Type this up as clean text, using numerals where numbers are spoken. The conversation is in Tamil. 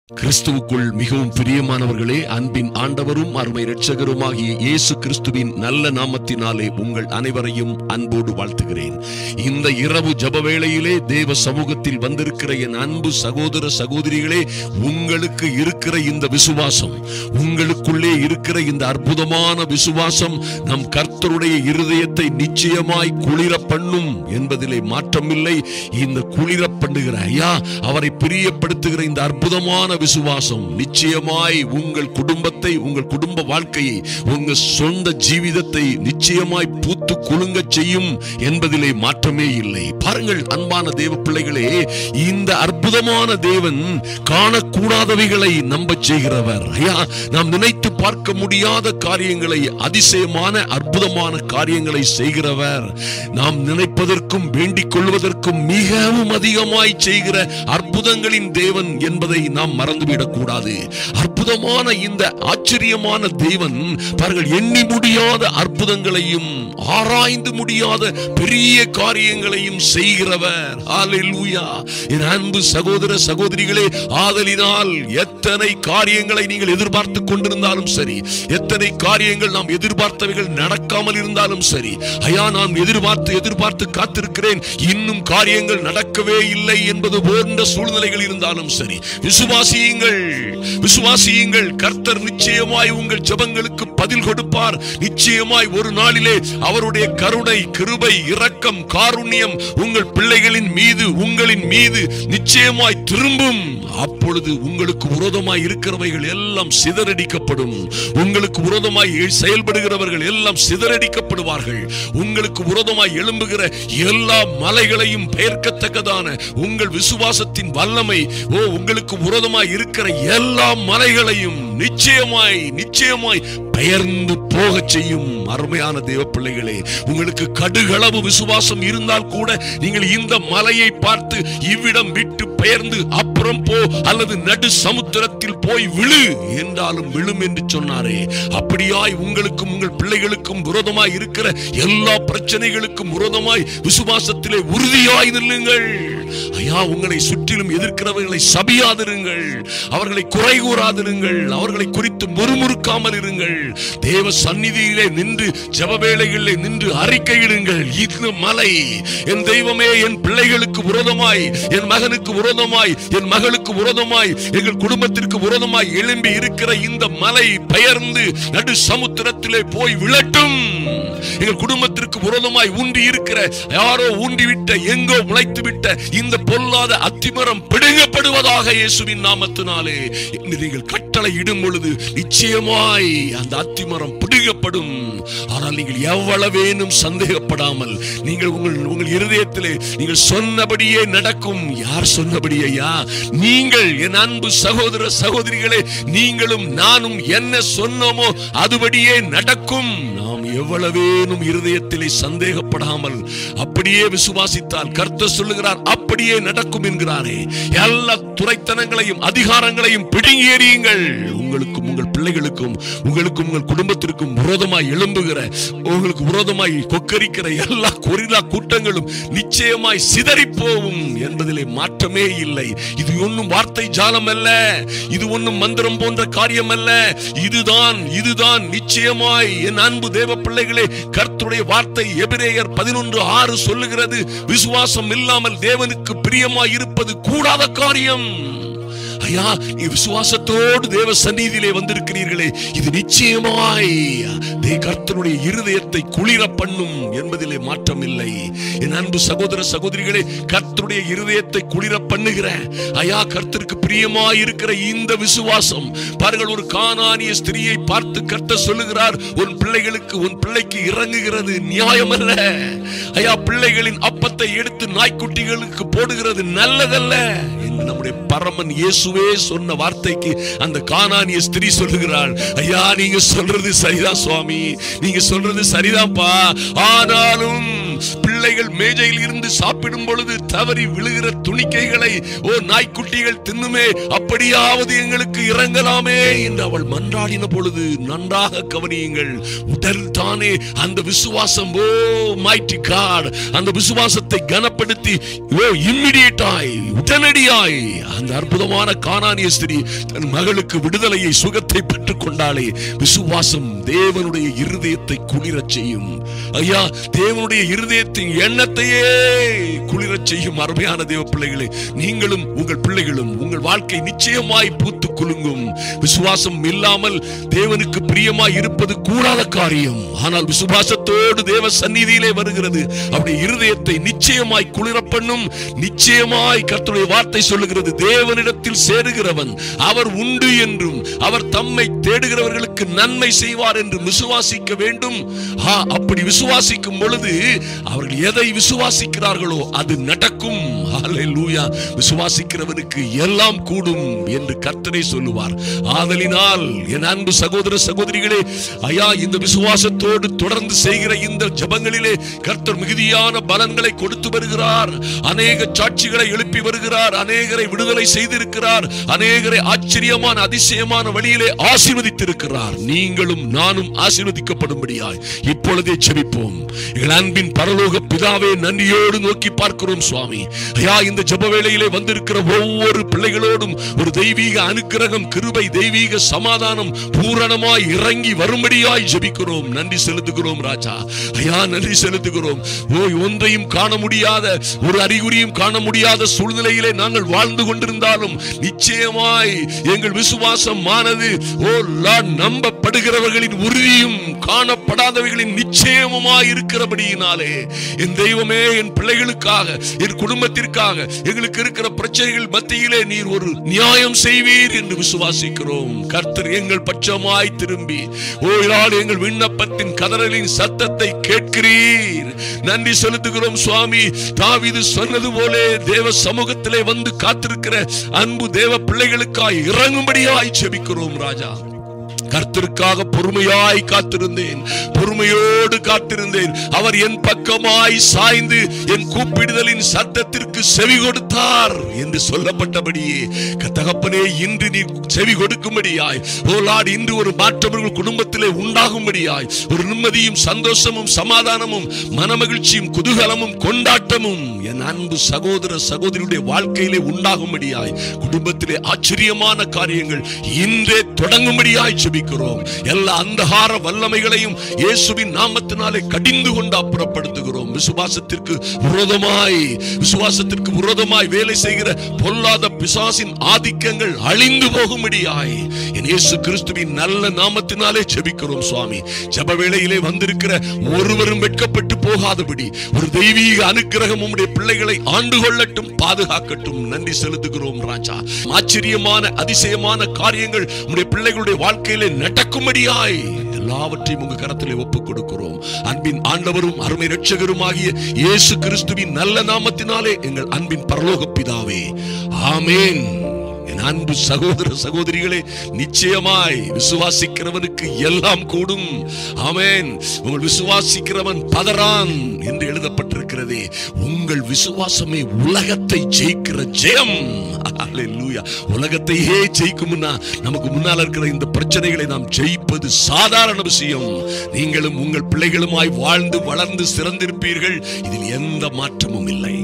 கிறிஸ்துவுக்குள் மிகவும் பிரியமானவர்களே, அன்பின் ஆண்டவரும் அருமை இரட்சகருமாகிய இயேசு கிறிஸ்துவின் நல்ல நாமத்தினாலே உங்கள் அனைவரையும் அன்போடு வாழ்த்துகிறேன். இந்த இரவு ஜெப வேளையிலே தேவ சமூகத்தில் வந்திருக்கிற என் அன்பு சகோதர சகோதரிகளே, உங்களுக்கு இருக்கிற இந்த விசுவாசம், உங்களுக்குள்ளே இருக்கிற இந்த அற்புதமான விசுவாசம் நம் கர்த்தருடைய இருதயத்தை நிச்சயமாய் குளிர பண்ணும் என்பதிலே மாற்றமில்லை. இந்த குளிர பண்ணுகிற ஐயா, அவரை பிரியப்படுத்துகிற இந்த அற்புதமான விசுவாசம் நிச்சயமாய் உங்கள் குடும்பத்தை, உங்கள் குடும்ப வாழ்க்கையை, உங்கள் சொந்த ஜீவிதத்தை நிச்சயமாய் பூத்து குலுங்க செய்யும் என்பதிலே மாற்றமே இல்லை. பாருங்கள் அன்பான தேவ பிள்ளைகளே, இந்த அற்புதமான தேவன் காணக்கூடாதவைகளை நம்ப செய்கிறவர். ஐயா, நாம் நினைத்து பார்க்க முடியாத காரியங்களை, அதிசயமான அற்புதமான காரியங்களை செய்கிறவர். நாம் நினைப்பதற்கும் வேண்டிக் கொள்வதற்கும் மிகவும் அதிகமாய் செய்கிற அற்புதங்களின் தேவன் என்பதை நாம் மறந்துவிடக் கூடாது. அற்புதமான இந்த ஆச்சரியமான தேவன் பாருங்கள், எண்ணி முடியாத அற்புதங்களையும் ஆராய்ந்து முடியாத பெரிய காரியங்களையும் செய்கிறவர். ஹல்லேலூயா. என் அன்பு சகோதர சகோதரிகளே, ஆதலினால் எத்தனை காரியங்களை நீங்கள் எதிர்பார்த்து கொண்டிருந்தாலும் சரி, எத்தனை காரியங்கள் நாம் எதிர்பார்த்தவைகள் நடக்காமல் இருந்தாலும் சரி, ஐயா நான் எதிர்பார்த்து காத்திருக்கிறேன், இன்னும் காரியங்கள் நடக்கவே இல்லை என்பது போன்ற சூழ்நிலைகள் இருந்தாலும் சரி, விசுவாசியுங்கள். கர்த்தர் நிச்சயமாய் உங்கள் ஜெபங்களுக்கு பதில் கொடுப்பார். நிச்சயமாய் ஒரு நாளிலே அவருடைய கருணை, கிருபை, இரக்கம், காருண்யம் உங்கள் பிள்ளைகளின் மீது, உங்களின் மீது நிச்சயமாய் திரும்பும். அப்பொழுது உங்களுக்கு விரோதமாய் இருக்கிறவைகள் எல்லாம் சிதறடிக்கப்படும். உங்களுக்கு விரோதமாய் செயல்படுகிறவர்கள் எல்லாம் சிதறடிக்கப்படுவார்கள். உங்களுக்கு விரோதமாய் எழும்புகிற எல்லா மலைகளையும் பெயர்க்கத்தக்கதான உங்கள் விசுவாசத்தின் வல்லமை, உங்களுக்கு விரோதமாய் இருக்கிற எல்லா மலைகளையும் நிச்சயமாய் பெயர்ந்து போக செய்யும். அருமையான தேவ பிள்ளைகளே, உங்களுக்கு கடுகளவு விசுவாசம் இருந்தால் கூட நீங்கள் இந்த மலையை பார்த்து இவ்விடம் விட்டு பெயர்ந்து அப்புறம் போ அல்லது நடு சமுத்திரத்தில் போய் விழு என்றாலும் விழும் என்று சொன்னாரே, அப்படியாய் உங்களுக்கும் உங்கள் பிள்ளைகளுக்கும் விரோதமாய் இருக்கிற எல்லா பிரச்சனைகளுக்கும் விரோதமாய் விசுவாசத்திலே உறுதியாய் நில்லுங்கள். ஐயா, உங்களை சுற்றிலும் எதிர்க்கிறவர்களை சபியாதிருங்கள், அவர்களை குறை கூறாதிருங்கள், அவர்களை குறித்து முறுமுறுக்காமல் இருங்கள். தேவ சந்நிதியிலே நின்று ஜெப வேளைகளிலே நின்று அறிக்கையிடுங்கள். இந்த மலை என் தெய்வமே, என் பிள்ளைகளுக்கு விரோதமாய், என் மகனுக்கு விரோதமாய், என் மகளுக்கு விரோதமாய், எங்கள் குடும்பத்திற்கு விரோதமாய் எழும்பி இருக்கிற இந்த மலை பெயர்ந்து நடு சமுத்திரத்திலே போய் விழட்டும். எங்கள் குடும்பத்திற்கு விரோதமாய் ஊன்றி இருக்கிற, யாரோ ஊண்டிவிட்ட, எங்கோ முளைத்து விட்ட இந்த பொல்லாத அத்திமரம் பிடுங்கப்படுவதாக இயேசுவின் நாமத்தினாலே நீங்கள் கட்டளை இடும் பொழுது நிச்சயமாய் அந்த அத்திமரம் பிடுங்கப்படும். ஆனால் நீங்கள் எவ்வளவேனும் சந்தேகப்படாமல், நீங்கள் உங்கள் இருதயத்திலே நீங்கள் சொன்னபடியே நடக்கும். யார் சொன்னபடியா? நீங்கள். என் அன்பு சகோதர சகோதரிகளே, நீங்களும் நானும் என்ன சொன்னோமோ அதுபடியே நடக்கும். நாம் எவ்வளவேனும் இருதயத்திலே சந்தேகப்படாமல் அப்படியே விசுவாசித்தால் கர்த்தர் சொல்லுகிறார், அப்படியே நடக்கும் என்கிறாரே. எல்லா துரைத்தனங்களையும் அதிகாரங்களையும் பிடுங்கி எறியுங்கள். உங்களுக்கும் உங்கள் பிள்ளைகளுக்கும், உங்களுக்கும் உங்கள் குடும்பத்திற்கும் விரோதமாய் எழும்புகிற, உங்களுக்கு விரோதமாய் கொக்கரிக்கிற எல்லா கொரில்லா கூட்டங்களும் நிச்சயமாய் சிதறி போகும் என்பதிலே மாற்றமே இல்லை. இது ஒன்றும் வார்த்தை ஜாலம் அல்ல, இது ஒன்றும் மந்திரம் போன்ற காரியம் அல்ல. இதுதான் நிச்சயமாய் என் அன்பு தேவ பிள்ளைகளே, கர்த்தருடைய வார்த்தை எபிரேயர் 11:6 சொல்லுகிறது, விசுவாசம் இல்லாமல் தேவனுக்கு பிரியமாய் இருப்பது கூடாத காரியம். ஐயா, நீ விசுவாசத்தோடு தேவ சந்நிதியிலே வந்திருக்கிறீர்களே, இது நிச்சயமாய் கர்த்தருடைய இருதயத்தை குளிர பண்ணும் என்பதிலே மாற்றம் இல்லை. என் அன்பு சகோதர சகோதரிகளே, கர்த்தருடைய இருதயத்தை குளிர பண்ணுகிற, ஐயா கர்த்தருக்கு பிரியமாய் இருக்கிற இந்த விசுவாசம் பாருங்கள், ஒரு கானானிய ஸ்திரியை பார்த்து கர்த்தர் சொல்லுகிறார், உன் பிள்ளைக்கு இறங்குகிறது நியாயமல்ல. ஐயா, பிள்ளைகளின் அப்பத்தை எடுத்து நாய்க்குட்டிகளுக்கு போடுகிறது நல்லதல்ல என்று நம்முடைய பரமன் இயேசுவே சொன்ன வார்த்தைக்கு அந்த கானானிய ஸ்திரீ சொல்லுகிறாள், ஐயா நீங்க சொல்றது சரிதான் சுவாமி, நீங்க சொல்றது சரிதான்ப்பா, ஆனாலும் பிள்ளைகள் மேஜையில் இருந்து சாப்பிடும் பொழுது தவறி விழுகிற துணிக்கைகளை நாய்க்குட்டிகள் தின்னுமே, அப்படியாவது எங்களுக்கு இறங்கலாமே என்று அவள் மன்றாடின பொழுது நன்றாக கவனியுங்கள். உடல் தானே அந்த விசுவாசம், மைட்டி காட், அந்த விசுவாசத்தை கனப்படுத்தி இம்மிடியேட்டாய், உடனடியாய் அந்த அற்புதமான கானானிய ஸ்திரீ தன் மகளுக்கு விடுதலையை, சுகத்தை பெற்றுக் கொண்டாளே. விசுவாசம் தேவனுடைய இருதயத்தை குளிரச் செய்யும். ஐயா, தேவனுடைய இருதயத்தின் எண்ணத்தையே குளிரச் செய்யும். அருமையான தேவ பிள்ளைகளே, நீங்களும் உங்கள் பிள்ளைகளும் உங்கள் வாழ்க்கை நிச்சயமாய் பூத்து குலுங்கும். விசுவாசம் இல்லாமல் தேவனுக்கு பிரியமாய் இருப்பது கூடாத காரியம். ஆனால் விசுவாசத்தோடு தேவ சந்நிதியிலே வருகிறது அவருடைய இருதயத்தை நிச்சயமாய் குளிர பண்ணும். நிச்சயமாய் கர்த்தருடைய வார்த்தை சொல்லுகிறது, தேவனிடத்தில் சேருகிறவன் அவர் உண்டு என்றும் அவர் தம்மை தேடுகிறவர்களுக்கு நன்மை செய்வார் என்று விசுவாசிக்க வேண்டும். அப்படி விசுவாசிக்கும் பொழுது அவர்கள் எதை விசுவாசிக்கிறார்களோ அது நடக்கும். ஹல்லேலூயா. விசுவாசிக்கிறவனுக்கு எல்லாம் கூடும் என்று கர்த்தரே சொல்லுவார். ஆதலினால் என் அன்பு சகோதர சகோதரிகளே, ஐயா, இந்த விசுவாசத்தோடு தொடர்ந்து செய்கிற இந்த ஜெபங்களிலே கர்த்தர் மிகுதியான பலன்களை கொடுத்து வருகிறார். அநேக சாட்சிகளை எழுப்பி வருகிறார். அநேகரை விடுதலை செய்திருக்கிறார். அநேகரை ஆச்சரியமான அதிசயமான வழியிலே ஆசீர்வதித்திருக்கிறார். நீங்களும் நானும் ஆசீர்வதிக்கப்படும்படியாய் இப்பொழுதே ஜெபிப்போம். எங்கள் அன்பின் பரலோக பிதாவே, நன்றியோடு நோக்கி பார்க்கிறோம் சுவாமி. ஐயா, இந்த ஜெப வேளையிலே வந்திருக்கிற ஒவ்வொரு பிள்ளைகளோடும் ஒரு தெய்வீக அனுக்கிரகம், கிருபை, தெய்வீக சமாதானம் பூரணமாய் இறங்கி வரும்படியாய் ஜெபிக்கிறோம். நன்றி செலுத்துகிறோம் ராஜா. ஐயா, நன்றி செலுத்துகிறோம். ஒன்றையும் காண முடியாத, ஒரு அறிகுறியும் காண முடியாத சூழ்நிலையிலே நாங்கள் வாழ்ந்து கொண்டிருந்தாலும் நிச்சயமாய் எங்கள் விசுவாசம் ஆனது நம்பப்படுகிறவர்களின் உறுதியும் காணப்படாதவைகளின் நிச்சயமாய் இருக்கிறபடியினாலே என் தெய்வமே, என் பிள்ளைகளுக்காக, என் குடும்பத்திற்காக, எங்களுக்கு இருக்கிற பிரச்சனைகள் மத்தியிலே நீர் ஒரு நியாயம் செய்வீர் என்று விசுவாசிக்கிறோம். கர்த்தர் எங்கள் பட்சமாய் திரும்பி எங்கள் விண்ணப்பத்தின் கதறலின் சத்தத்தை கேட்கிறீர். நன்றி செலுத்துகிறோம் சுவாமி. தாவீது சொன்னது போல தேவ சமூகத்திலே வந்து காத்திருக்கிற அன்பு தேவ பிள்ளைகளுக்காய் இறங்கும்படியாய் ஜெபிக்கிறோம் ராஜா. கர்த்தருக்காக பொறுமையாய் காத்திருந்தேன், பொறுமையோடு காத்திருந்தேன். அவர் என் பக்கமாய் சாய்ந்து என் கூப்பிடுதலின் சத்தத்திற்கு செவி கொடுத்தார் என்று சொல்லப்பட்டபடியே தகப்பனே, இன்று நீ செவி கொடுக்கும்படியாய், இன்று ஒரு மாற்றவர்கள் குடும்பத்திலே உண்டாகும்படியாய், ஒரு நிம்மதியும் சந்தோஷமும் சமாதானமும் மனமகிழ்ச்சியும் குதூகலமும் கொண்டாட்டமும் என் அன்பு சகோதர சகோதரியுடைய வாழ்க்கையிலே உண்டாகும்படியாய், குடும்பத்திலே ஆச்சரியமான காரியங்கள் இன்றே தொடங்கும்படியாய் ஜெபிக்கிறோம். எல்லா அந்தகார வல்லமைகளையும் இயேசுவின் நாமத்தினாலே கடிந்து கொண்டு அப்புறப்படுத்துகிறோம். விசுவாசத்திற்கு விரோதமாய் வேலை செய்கிற பொல்லாத பிசாசின் ஆதிக்கங்கள் அழிந்து போகும்படியாய் இயேசு கிறிஸ்துவின் நல்ல நாமத்தினாலே ஜெபிக்கிறோம் சுவாமி. ஜெப வேளையிலே வந்திருக்கிற ஒருவரும் வெட்கப்பட்டு போகாதபடி ஒரு தெய்வீக அனுக்கிரகம் உம்முடைய பிள்ளைகளை ஆண்டு கொள்ளட்டும், பாதுகாக்கட்டும். நன்றி செலுத்துகிறோம் ராஜா. ஆச்சரியமான அதிசயமான காரியங்கள் உம்முடைய பிள்ளைகளுடைய வாழ்க்கையிலே நடக்கும்படியாய் எல்லாவற்றையும் உங்க கரத்திலே ஒப்புக் கொடுக்கிறோம். அன்பின் ஆண்டவரும் அருமை இரட்சகருமாகிய இயேசு கிறிஸ்துவின் நல்ல நாமத்தினாலே எங்கள் அன்பின் பரலோக பிதாவே, ஆமென். என் அன்பு சகோதர சகோதரிகளே, நிச்சயமாய் விசுவாசிக்கிறவனுக்கு எல்லாம் கூடும். ஆமென். உங்கள் விசுவாசிக்கிறவன் பதறான் என்று எழுதப்பட்டிருக்கிறதே. உங்கள் விசுவாசமே உலகத்தை ஜெயிக்கிற ஜெயம். ஹல்லேலூயா. உலகத்தையே ஜெயிக்கும்னா நமக்கு முன்னால் இருக்கிற இந்த பிரச்சனைகளை நாம் ஜெயிப்பது சாதாரண விஷயம். நீங்களும் உங்கள் பிள்ளைகளுமாய் வாழ்ந்து வளர்ந்து சிறந்திருப்பீர்கள். இதில் எந்த மாற்றமும் இல்லை.